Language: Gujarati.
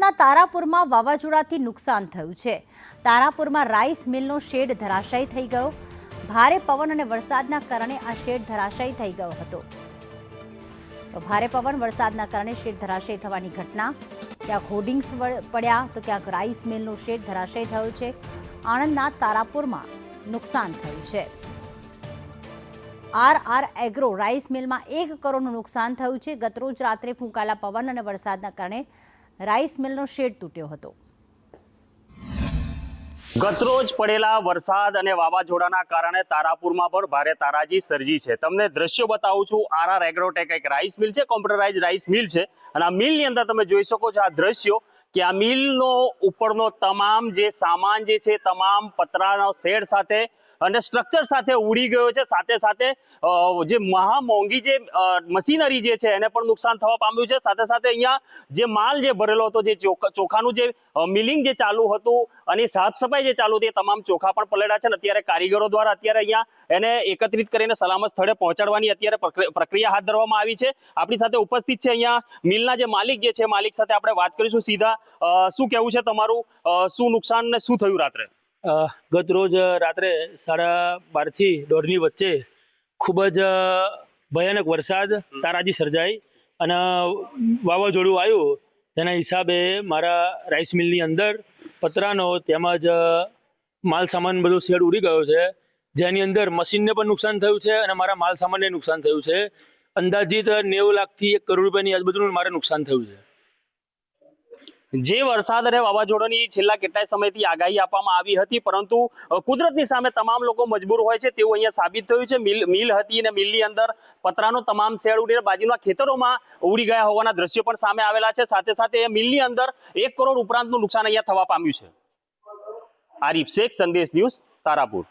આણંદના તારાપુરમાં વાવાઝોડાથી નુકસાન થયું છે। તારાપુરમાં રાઈસ મિલનો શેડ ધરાશાયી થઈ ગયો। ભારે પવન અને વરસાદના કારણે આ શેડ ધરાશાયી થઈ ગયો હતો। ભારે પવન વરસાદના કારણે શેડ ધરાશાયી થવાની ઘટના। ક્યાંક હોર્ડિંગ્સ પડ્યા તો ક્યાંક રાઈસ મિલનો શેડ ધરાશાયી થયો છે। આણંદના તારાપુરમાં નુકસાન થયું છે। આર એગ્રો રાઈસ મિલમાં 1 કરોડનું નુકસાન થયું છે। ગતરોજ રાત્રે ફૂંકાયેલા પવન અને વરસાદના કારણે રાઈસ મિલનો શેડ તૂટ્યો હતો। ગતરોજ પડેલા વરસાદ અને વાવાઝોડાના કારણે તારાપુરમાં પણ ભારે તારાજી સર્જી છે। તમને દ્રશ્યો બતાવું છું। આર એગ્રોટેક એક રાઈસ મિલ છે, કોમ્પ્યુટરાઇઝ રાઈસ મિલ છે અને આ મિલની અંદર તમે જોઈ શકો છો આ દ્રશ્યો કે આ મિલનો ઉપરનો તમામ જે સામાન જે છે તમામ પતરાનો શેડ સાથે અને સ્ટ્રક્ચર સાથે ઉડી ગયો છે। સાથે સાથે જે મહા મોંઘી જે મશીનરી જે છે એને પણ નુકસાન થવા પામ્યું છે। સાથે સાથે અહીંયા જે માલ જે ભરેલો હતો, જે ચોખાનું જે મિલિંગ જે ચાલુ હતું અને સાફ સફાઈ જે ચાલુ હતી, તમામ ચોખા પણ પલળ્યા છે। અત્યારે કારીગરો દ્વારા અત્યારે અહીંયા એને એકત્રિત કરીને સલામત સ્થળે પહોંચાડવાની અત્યારે પ્રક્રિયા હાથ ધરવામાં આવી છે। આપણી સાથે ઉપસ્થિત છે અહીંયા મિલના જે માલિક જે છે, માલિક સાથે આપણે વાત કરીશું સીધા। શું કહેવું છે તમારું? શું નુકસાન ને શું થયું રાત્રે? ગત રોજ રાત્રે 12:30 થી 1:30 વચ્ચે ખૂબ જ ભયાનક વરસાદ તારાજી સર્જાઈ અને વાવાઝોડું આવ્યું। તેના હિસાબે મારા રાઈસ મિલની અંદર પતરાનો તેમજ માલ સામાન બધો શેડ ઉડી ગયો છે, જેની અંદર મશીનને પણ નુકસાન થયું છે અને મારા માલ સામાનને નુકસાન થયું છે। અંદાજિત 90 લાખથી 1 કરોડ રૂપિયાની આજુબાજુનું મારે નુકસાન થયું છે। જે વરસાદ અને વાવાઝોડાની છેલ્લા કેટલાય સમયથી આગાહી આપવામાં આવી હતી, પરંતુ કુદરતની સામે તમામ લોકો મજબૂર હોય છે તેવું અહીંયા સાબિત થયું છે। મિલ હતી અને મિલની અંદર પતરાનો તમામ શેડ ઉડીને બાજુના ખેતરોમાં ઉડી ગયા હોવાના દ્રશ્યો પણ સામે આવેલા છે। સાથે સાથે મિલની અંદર 1 કરોડ ઉપરાંતનું નુકસાન અહીંયા થવા પામ્યું છે। આરીફ શેખ, સંદેશ ન્યૂઝ, તારાપુર।